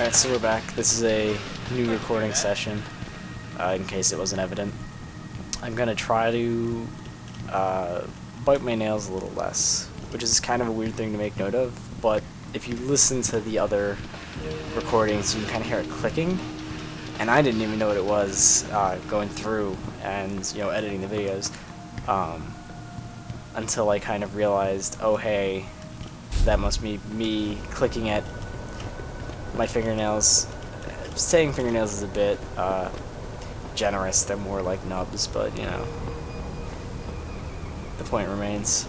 Alright, so we're back. This is a new recording session, in case it wasn't evident. I'm gonna try to bite my nails a little less, which is kind of a weird thing to make note of, but if you listen to the other recordings, you can kind of hear it clicking, and I didn't even know what it was going through and, you know, editing the videos, until I kind of realized, oh hey, that must be me clicking at my fingernails. Saying fingernails is a bit generous, they're more like nubs, but you know, the point remains.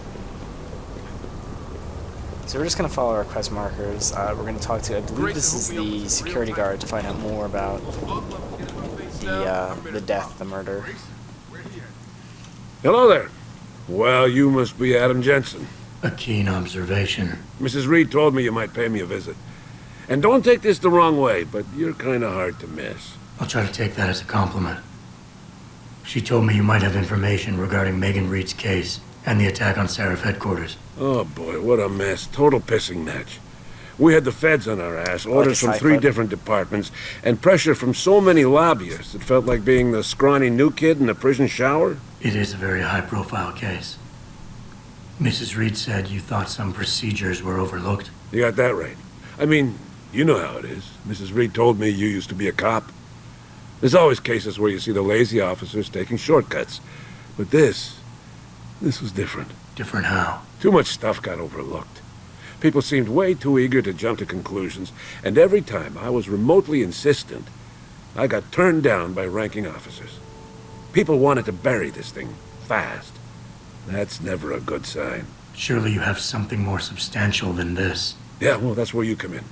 So we're just going to follow our quest markers. We're going to talk to, I believe this is the security guard, to find out more about the death, the murder. Hello there. Well, you must be Adam Jensen. A keen observation. Mrs. Reed told me you might pay me a visit. And don't take this the wrong way, but you're kind of hard to miss. I'll try to take that as a compliment. She told me you might have information regarding Megan Reed's case and the attack on Seraph headquarters. Oh boy, what a mess. Total pissing match. We had the feds on our ass, orders from 3 different departments, and pressure from so many lobbyists it felt like being the scrawny new kid in a prison shower. It is a very high-profile case. Mrs. Reed said you thought some procedures were overlooked. You got that right. I mean, you know how it is. Mrs. Reed told me you used to be a cop. There's always cases where you see the lazy officers taking shortcuts. But this was different. Different how? Too much stuff got overlooked. People seemed way too eager to jump to conclusions, and every time I was remotely insistent, I got turned down by ranking officers. People wanted to bury this thing fast. That's never a good sign. Surely you have something more substantial than this. Yeah, well, that's where you come in.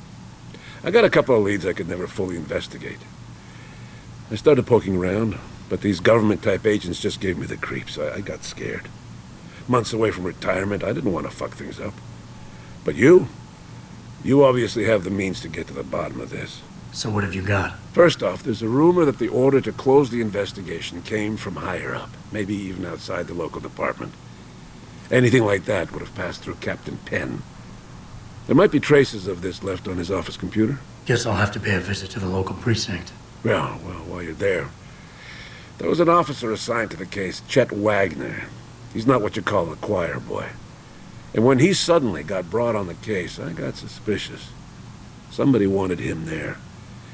I got a couple of leads I could never fully investigate. I started poking around, but these government-type agents just gave me the creeps. I got scared. Months away from retirement, I didn't want to fuck things up. But you obviously have the means to get to the bottom of this. So what have you got? First off, there's a rumor that the order to close the investigation came from higher up, maybe even outside the local department. Anything like that would have passed through Captain Penn. There might be traces of this left on his office computer. Guess I'll have to pay a visit to the local precinct. Well, while you're there, there was an officer assigned to the case, Chet Wagner. He's not what you call a choir boy. And when he suddenly got brought on the case, I got suspicious. Somebody wanted him there.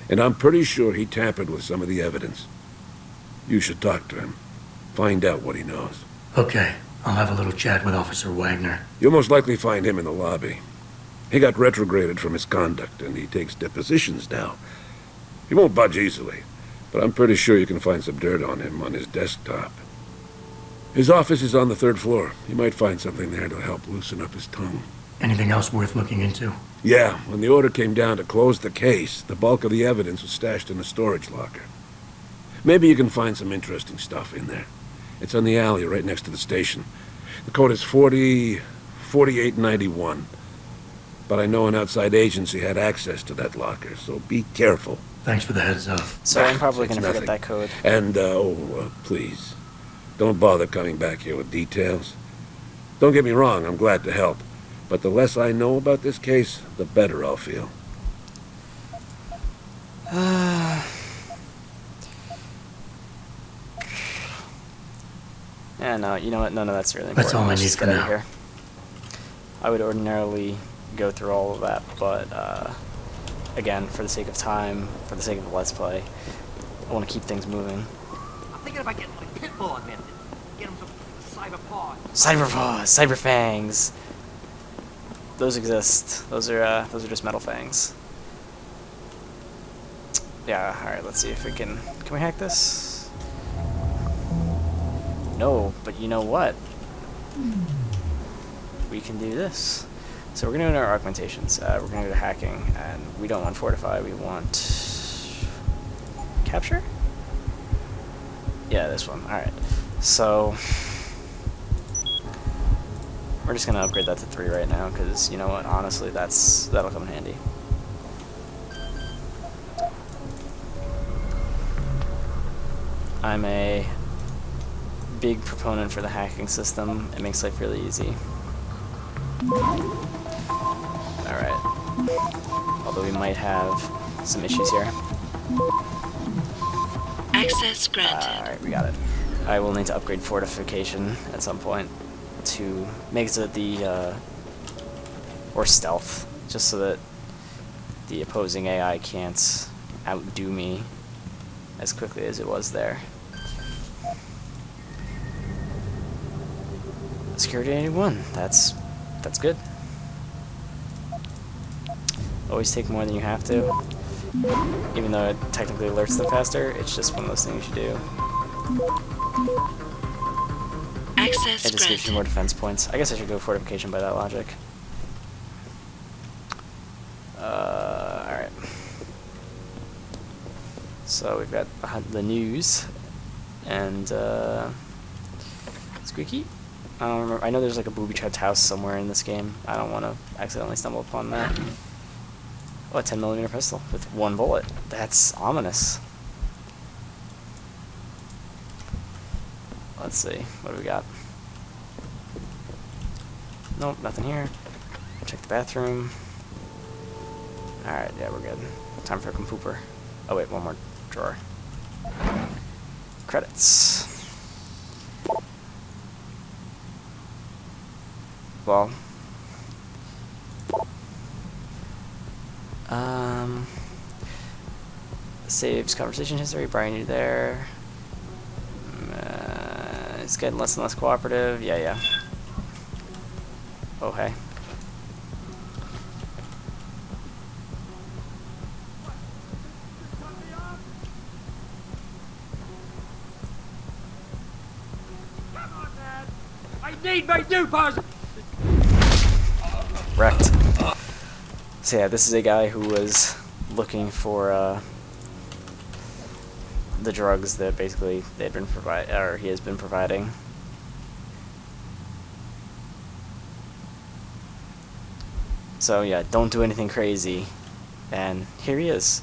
And I'm pretty sure he tampered with some of the evidence. You should talk to him. Find out what he knows. Okay, I'll have a little chat with Officer Wagner. You'll most likely find him in the lobby. He got retrograded from his conduct, and he takes depositions now. He won't budge easily, but I'm pretty sure you can find some dirt on him on his desktop. His office is on the 3rd floor. You might find something there to help loosen up his tongue. Anything else worth looking into? Yeah, when the order came down to close the case, the bulk of the evidence was stashed in a storage locker. Maybe you can find some interesting stuff in there. It's on the alley right next to the station. The code is 4891. But I know an outside agency had access to that locker, so be careful. Thanks for the heads up. So I'm probably going to forget that code. And, please, don't bother coming back here with details. Don't get me wrong, I'm glad to help. But the less I know about this case, the better I'll feel. Yeah, no, you know what? None of that's really important. That's all I need for now. Here. I would ordinarily go through all of that, but again, for the sake of time, for the sake of the Let's Play, I want to keep things moving. I'm thinking about getting my pit bull invented. Get him some cyber paws. Cyber paws, cyber fangs. Those exist. Those are just metal fangs. Yeah. All right. Let's see if we can. Can we hack this? No, but you know what? We can do this. So we're gonna do our augmentations. We're gonna go to hacking, and we don't want fortify. We want capture. Yeah, this one. All right. So we're just gonna upgrade that to 3 right now, because you know what? Honestly, that'll come in handy. I'm a big proponent for the hacking system. It makes life really easy. Alright. Although we might have some issues here. Access granted. Alright, we got it. I will need to upgrade fortification at some point to make it so that the, or stealth, just so that the opposing AI can't outdo me as quickly as it was there. Security 81, that's good. Always take more than you have to. Even though it technically alerts them faster, it's just one of those things you do. Access It just gives you granted. more defense points. I guess I should go fortification by that logic. Alright. So we've got the news and Squeaky. I don't remember. I know there's like a booby-trapped house somewhere in this game. I don't want to accidentally stumble upon that. Oh, a 10mm pistol with 1 bullet. That's ominous. Let's see. What do we got? Nope, nothing here. Check the bathroom. Alright, yeah, we're good. Time for a compooper. Oh wait, one more drawer. Credits. Well. Saves conversation history. Brian, you there? It's getting less and less cooperative. Yeah. Oh, hey. I need my new puzzle. Wrecked. So yeah, this is a guy who was looking for the drugs that basically they'd been he has been providing. So yeah, don't do anything crazy. And here he is.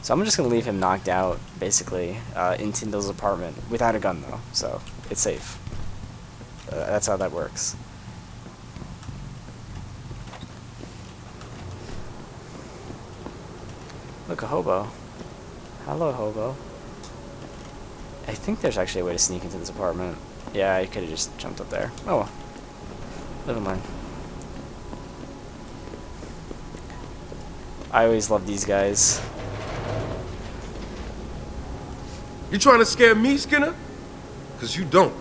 So I'm just gonna leave him knocked out, basically, in Tyndall's apartment without a gun though, so it's safe. That's how that works. Look, a hobo. Hello, hobo. I think there's actually a way to sneak into this apartment. Yeah, I could have just jumped up there. Oh well. Live and learn. I always love these guys. You trying to scare me, Skinner? Because you don't.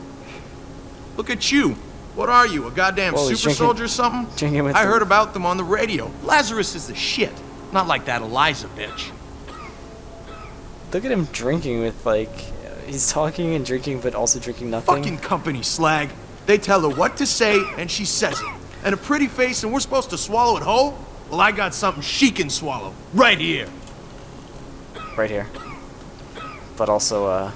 Look at you. What are you, a goddamn Whoa, he's super drinking- soldier or something? drinking with I the- heard about them on the radio. Lazarus is the shit. Not like that Eliza bitch. Look at him drinking with, like, he's talking and drinking, but also drinking nothing. Fucking company slag. They tell her what to say, and she says it. And a pretty face, and we're supposed to swallow it whole? Well, I got something she can swallow. Right here. Right here. But also,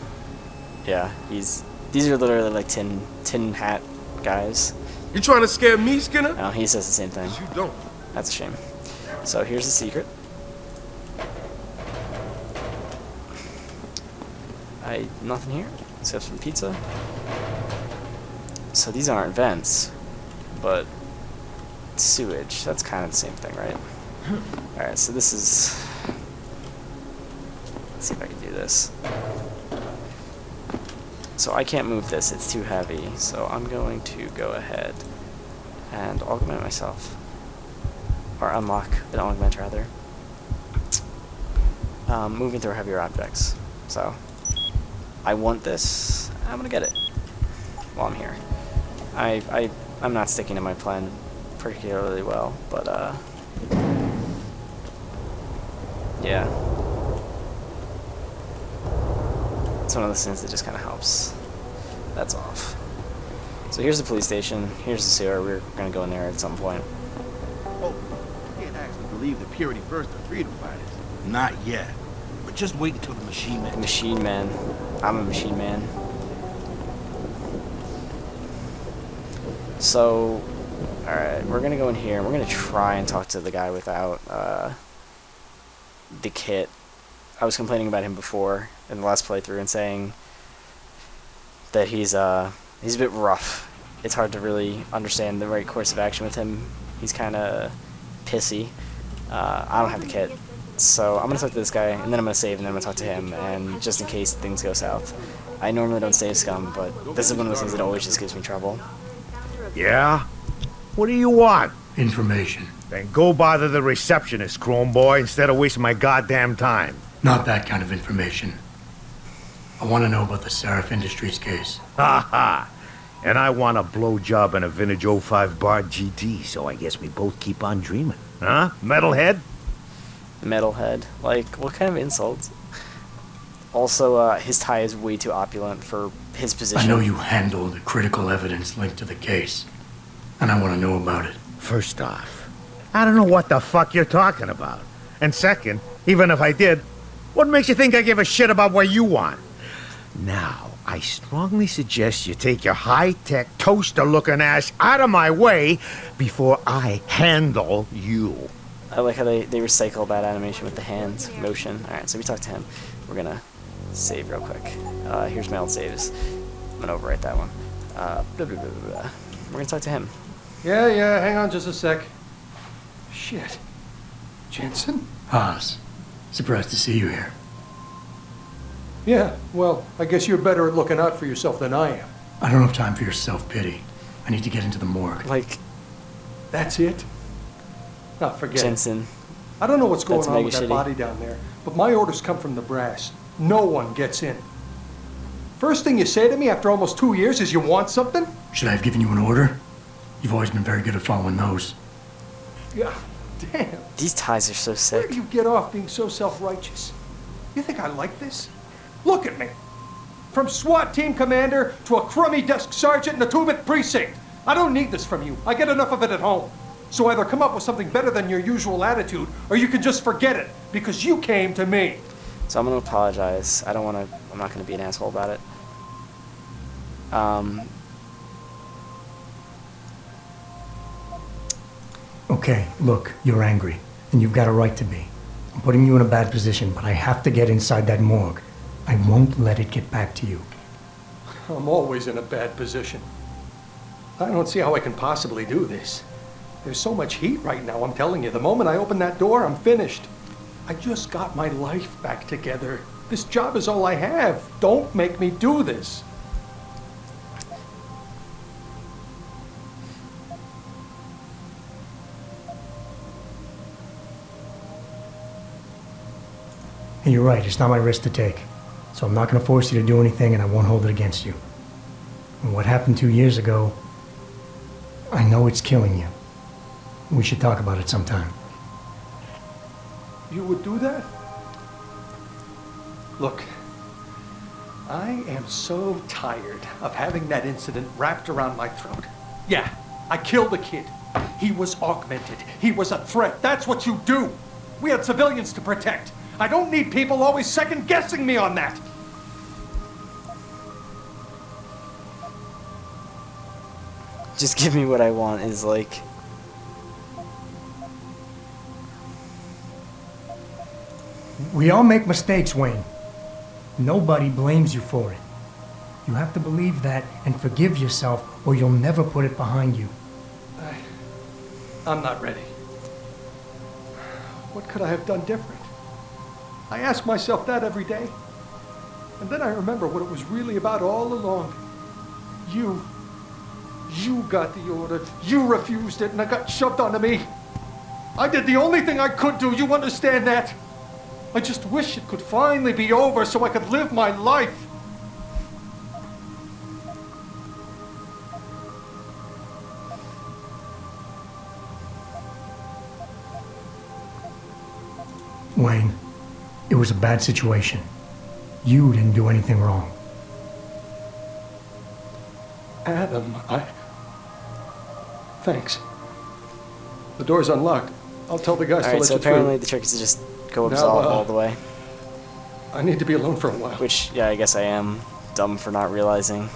yeah, these are literally like tin hat guys. You trying to scare me, Skinner? No, he says the same thing. 'Cause you don't. That's a shame. So here's the secret. Nothing here except some pizza. So these aren't vents, but sewage. That's kind of the same thing, right? Alright, so this is... Let's see if I can do this. So I can't move this, it's too heavy, so I'm going to go ahead and augment myself. Or unlock an augment, rather. Moving through heavier objects. So, I want this, I'm gonna get it while I'm here. I'm not sticking to my plan particularly well, but yeah. It's one of those things that just kind of helps. That's off. So here's the police station, here's the sewer, we're gonna go in there at some point. Oh, you can't actually believe the Purity First or Freedom Fighters. Not yet. But just wait until the Machine Man. Machine Man. I'm a Machine Man. So, alright, we're gonna go in here and we're gonna try and talk to the guy without the kit. I was complaining about him before in the last playthrough and saying that he's a bit rough. It's hard to really understand the right course of action with him. He's kind of pissy. I don't have the kit, So I'm gonna talk to this guy, and then I'm gonna save, and then I'm gonna talk to him, and just in case things go south. I normally don't save scum, but this is one of those things that always just gives me trouble. Yeah? What do you want? Information. Then go bother the receptionist, Chrome Boy, instead of wasting my goddamn time. Not that kind of information. I want to know about the Seraph Industries case. Ha ha! And I want a blowjob and a vintage '05 Bard GT, so I guess we both keep on dreaming. Huh? Metalhead? Metalhead. Like, what kind of insults? Also, his tie is way too opulent for his position. I know you handled critical evidence linked to the case, and I want to know about it. First off, I don't know what the fuck you're talking about. And second, even if I did, what makes you think I give a shit about what you want? Now, I strongly suggest you take your high-tech, toaster-looking ass out of my way before I handle you. I like how they recycle that animation with the hand motion. Alright, so we talked to him. We're gonna save real quick. Here's my old saves. I'm gonna overwrite that one. Blah, blah, blah, blah, blah. We're gonna talk to him. Yeah, hang on just a sec. Shit. Jensen? Haas, surprised to see you here. Yeah, well, I guess you're better at looking out for yourself than I am. I don't have time for your self-pity. I need to get into the morgue. Like, That's it? No, forget it. Jensen. I don't know what's going That's on mega with that shitty. body down there, but my orders come from the brass. No one gets in. First thing you say to me after almost 2 years is you want something? Should I have given you an order? You've always been very good at following those. Yeah, damn. These ties are so Where sick. do you get off being so self-righteous? You think I like this? Look at me. From SWAT team commander to a crummy desk sergeant in the 2-bit precinct. I don't need this from you. I get enough of it at home. So either come up with something better than your usual attitude, or you can just forget it, because you came to me. So I'm gonna apologize. I'm not gonna be an asshole about it. Okay, look, you're angry, and you've got a right to be. I'm putting you in a bad position, but I have to get inside that morgue. I won't let it get back to you. I'm always in a bad position. I don't see how I can possibly do this. There's so much heat right now, I'm telling you. The moment I open that door, I'm finished. I just got my life back together. This job is all I have. Don't make me do this. And you're right, it's not my risk to take. So I'm not going to force you to do anything, and I won't hold it against you. And what happened 2 years ago, I know it's killing you. We should talk about it sometime. You would do that? Look, I am so tired of having that incident wrapped around my throat. Yeah, I killed a kid. He was augmented. He was a threat. That's what you do. We had civilians to protect. I don't need people always second-guessing me on that. Just give me what I want is like... We all make mistakes, Wayne. Nobody blames you for it. You have to believe that and forgive yourself, or you'll never put it behind you. I'm not ready. What could I have done different? I ask myself that every day. And then I remember what it was really about all along. You got the order. You refused it, and it got shoved onto me. I did the only thing I could do. You understand that? I just wish it could finally be over so I could live my life. Wayne, it was a bad situation. You didn't do anything wrong. Adam, Thanks. The door's unlocked. I'll tell the guys to Alright, let so you apparently through. the trick is to just go Now, absolve all the way. I need to be alone for a while. Which, yeah, I guess I am dumb for not realizing.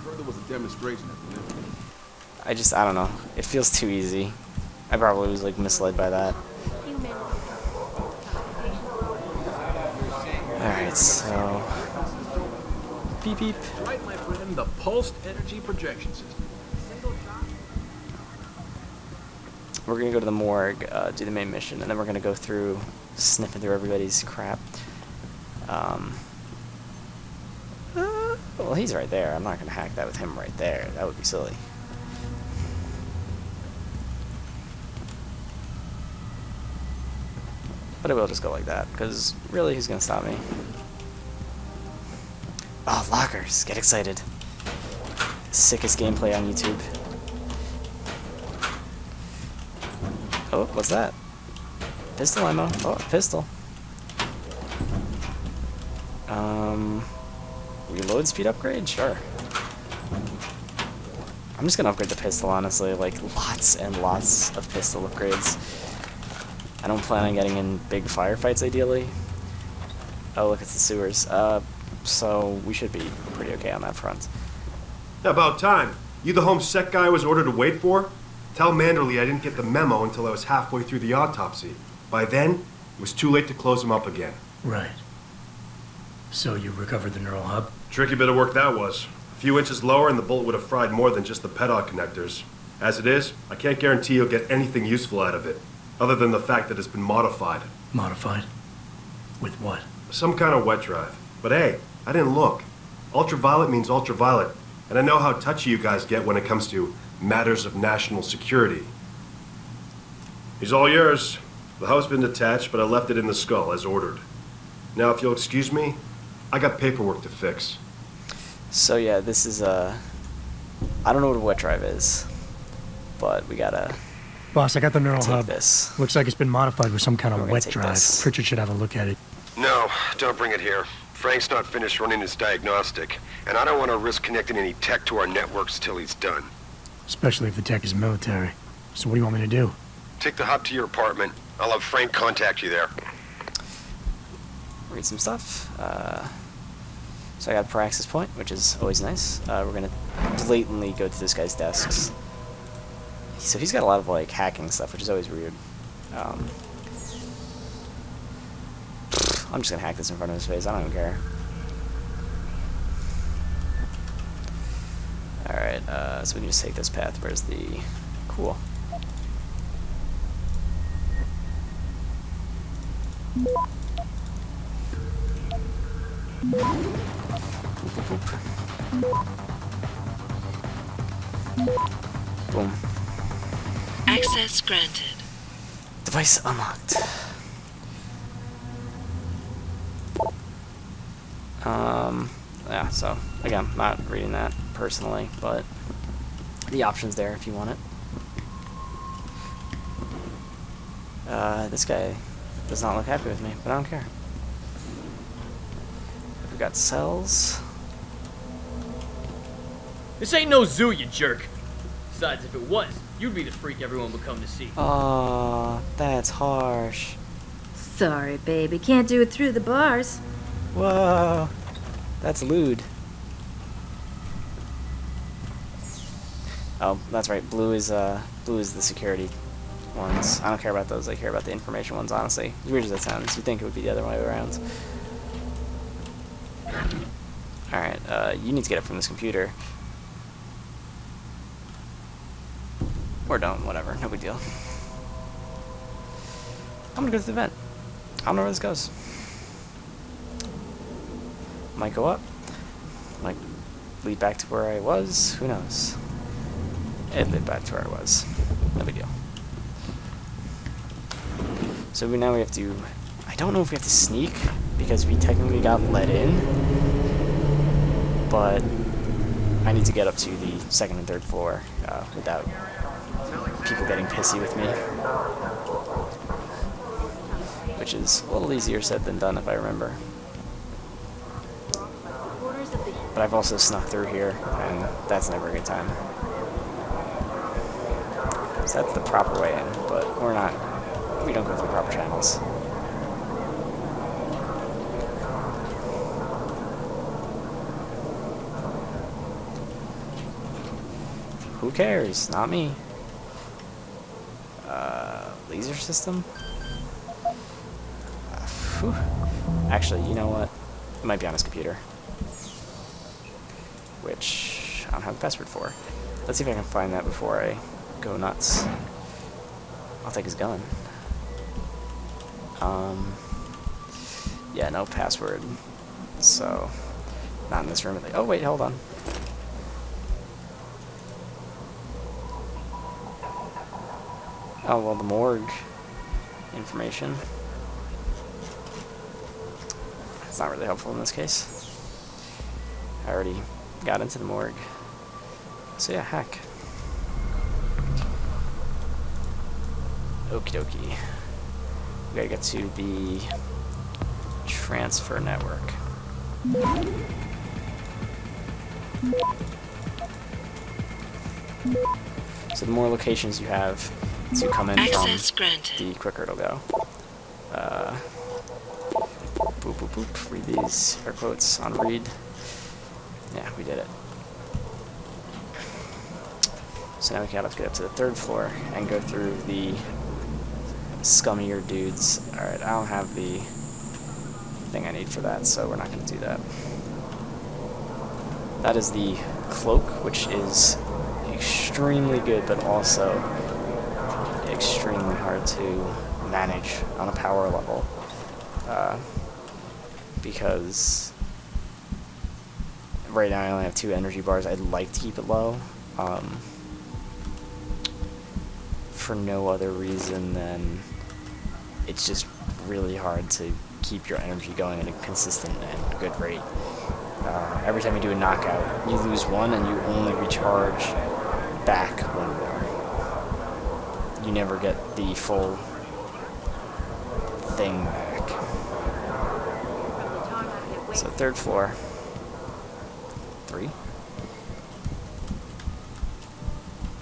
Heard there was a demonstration at the event. I don't know. It feels too easy. I probably was, like, misled by that. Alright, so... Beep beep. Right, my friend, the pulsed energy projection system. we're gonna go to the morgue, do the main mission, and then we're gonna go through, sniffing through everybody's crap. Well, he's right there. I'm not gonna hack that with him right there. That would be silly. But I will just go like that, because really, who's gonna stop me? Oh, lockers! Get excited. Sickest gameplay on YouTube. Oh, what's that? Pistol ammo. Oh, pistol. Reload speed upgrade? Sure. I'm just gonna upgrade the pistol, honestly. Like, lots and lots of pistol upgrades. I don't plan on getting in big firefights, ideally. Oh, look, it's the sewers. So we should be pretty okay on that front. About time. You the home sec guy I was ordered to wait for? Tell Manderley I didn't get the memo until I was halfway through the autopsy. By then, it was too late to close him up again. Right. So you recovered the neural hub? Tricky bit of work that was. A few inches lower and the bullet would have fried more than just the pedal connectors. As it is, I can't guarantee you'll get anything useful out of it, other than the fact that it's been modified. Modified? With what? Some kind of wet drive. But hey, I didn't look. Ultraviolet means ultraviolet, and I know how touchy you guys get when it comes to matters of national security. He's all yours. The hub's been detached, but I left it in the skull as ordered. Now, if you'll excuse me, I got paperwork to fix. So yeah, this is I don't know what a wet drive is, but we gotta Boss, I got the neural take hub. this. Looks like it's been modified with some kind We're of gonna wet take drive. this. Pritchard should have a look at it. No, don't bring it here. Frank's not finished running his diagnostic, and I don't want to risk connecting any tech to our networks till he's done. Especially if the tech is military. So what do you want me to do? Take the hub to your apartment. I'll have Frank contact you there. Read some stuff. So I got a per access point, which is always nice. We're gonna blatantly go to this guy's desks. So he's got a lot of like hacking stuff, which is always weird. I'm just gonna hack this in front of his face. I don't even care. Alright, so we can just take this path. Where's the... Cool. Boop, boop, boop. Boom. Access granted. Device unlocked. Yeah, so, again, not reading that personally, but the option's there if you want it. This guy does not look happy with me, but I don't care. We've got cells. This ain't no zoo, you jerk. Besides, if it was, you'd be the freak everyone would come to see. Aw, that's harsh. Sorry, baby. Can't do it through the bars. Whoa, that's lewd. Oh, that's right. Blue is the security ones. I don't care about those. I care about the information ones, honestly. As weird as that sounds, you'd think it would be the other way around. Alright, you need to get it from this computer. Or don't, whatever. No big deal. I'm gonna go to the vent. I don't know where this goes. Might go up. Might lead back to where I was. Who knows? It led back to where I was. No big deal. So now we have to... I don't know if we have to sneak, because we technically got let in. But I need to get up to the second and third floor without people getting pissy with me. Which is a little easier said than done, if I remember. But I've also snuck through here, and that's never a good time. So that's the proper way in, but we don't go through proper channels. Who cares? Not me. Laser system? Whew. Actually, you know what? It might be on his computer. Which I don't have a password for. Let's see if I can find that before I go nuts. I'll take his gun. Yeah, no password. So, not in this room. Oh, wait, hold on. Oh, well, the morgue information. It's not really helpful in this case. I already got into the morgue. So yeah, heck. Okie dokie. We gotta get to the transfer network. So the more locations you have to come in Access from, granted. the quicker it'll go. Boop, boop, boop. Read these air quotes on read. Yeah, we did it. So now we gotta get up to the 3rd floor and go through the scummier dudes. Alright, I don't have the thing I need for that, so we're not gonna do that. That is the cloak, which is extremely good, but also extremely hard to manage on a power level. Because right now I only have 2 energy bars. I'd like to keep it low. For no other reason than it's just really hard to keep your energy going at a consistent and good rate. Every time you do a knockout, you lose 1 and you only recharge back 1 more. You never get the full thing back. So 3rd floor. 3.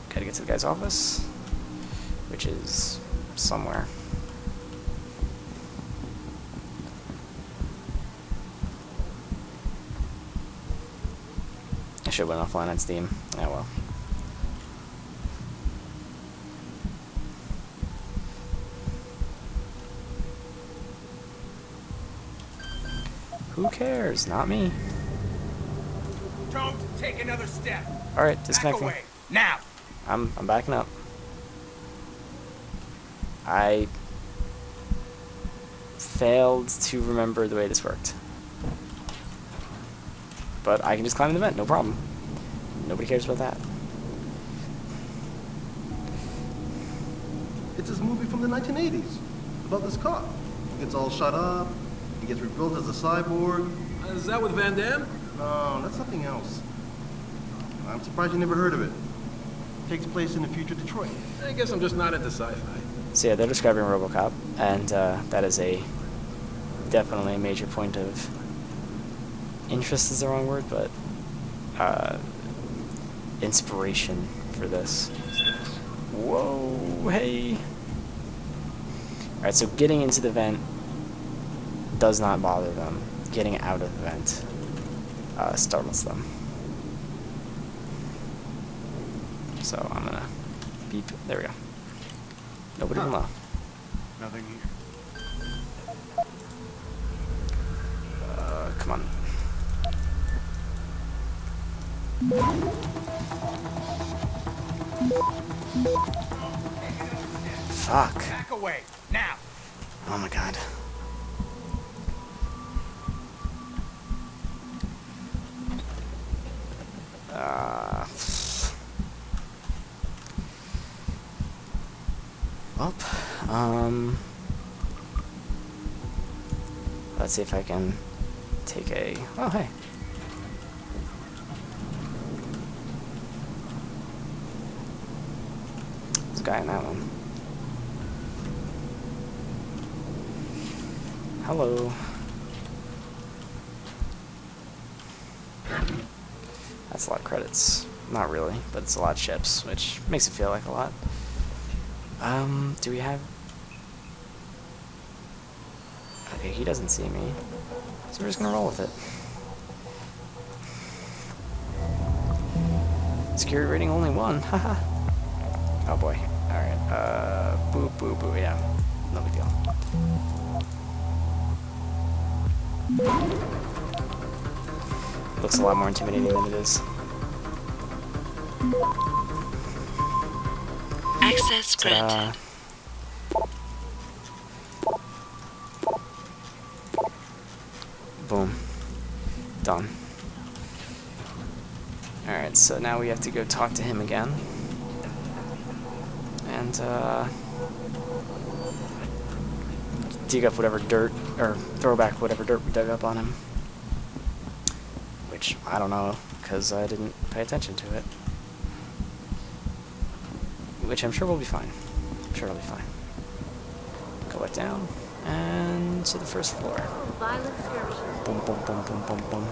Gotta get to the guy's office, which is somewhere. I should have went offline on Steam. Oh well. Who cares? Not me. Don't take another step. All right, disconnecting. Back away. Now. I'm backing up. I failed to remember the way this worked. But I can just climb the vent, no problem. Nobody cares about that. It's this movie from the 1980s about this cop. He gets all shut up. He gets rebuilt as a cyborg. Is that with Van Damme? No, that's something else. I'm surprised you never heard of it. Takes place in the future Detroit. I guess I'm just not into sci-fi. So yeah, they're describing RoboCop, and that is definitely a major point of interest is the wrong word, but inspiration for this. Whoa, hey. Alright, so getting into the vent does not bother them. Getting out of the vent startles them. So I'm gonna beep. There we go. Nobody can laugh. Nothing here. Come on. Fuck. Back away. Now. Oh my god. Well, let's see if I can take a... Oh, hey. There's a guy in that one. Hello. That's a lot of credits. Not really, but it's a lot of chips, which makes it feel like a lot. Do we have... Okay, he doesn't see me. So we're just gonna roll with it. Security rating only 1, haha. Oh boy. Alright, boo, boo, boo, yeah. No big deal. Looks a lot more intimidating than it is. Access granted. Done. Alright, so now we have to go talk to him again. And, dig up whatever dirt, or throw back whatever dirt we dug up on him. Which, I don't know, because I didn't pay attention to it. Which I'm sure will be fine. I'm sure it'll be fine. Go back down, and to the first floor. Violent skirmishes. Boom, boom, boom, boom, boom, boom.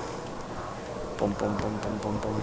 Boom, boom, boom, boom, boom, boom.